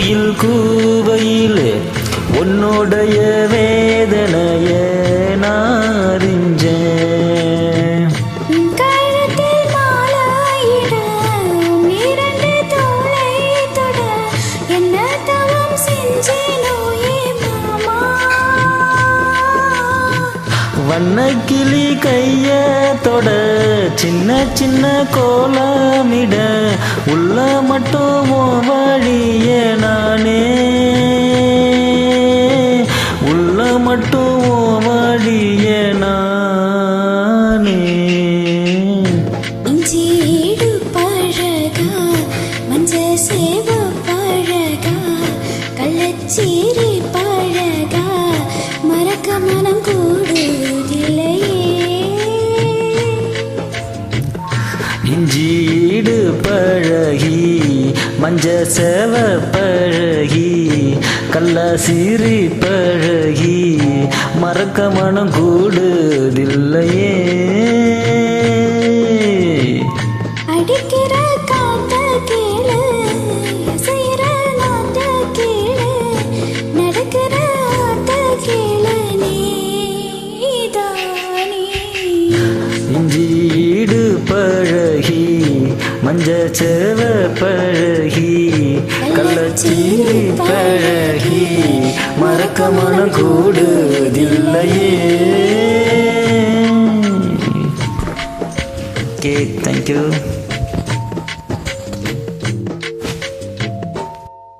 குயில் கூவையில் உன்னுடைய வேதனைய நாரிஞ்சேன். கழுத்தில் மாலையிட இரண்டு தோளை தொட என்ன தவம் செஞ்சேனோ மாமா. வண்ணக்கிளி கைய தொட சின்ன சின்ன கோலமிட உள்ள மட்டும் வழிய நானே உள்ள மட்டும் வழிய நானே. இஞ்சீடு பழகா மஞ்ச சேவ பழகா கள்ளச்சீரி பழகா மறக்க மனம் கூடுதில்லையே. இஞ்சீடு பழகி மஞ்ச சேவ பழகி கள்ளசீரி பழகி மறக்க மனம் கூடுதில்லையே. அடிக்கிற காத்த கேளு செய்கிற நாத்த கேளு நடக்கிற ஆத்த கேளு நீதானே. இஞ்சீடு பழகி மஞ்ச சேவ பழகி கள்ளச்சீரி பழகி மறக்க மனம் கூடுதில்லையே. Okay, thank you.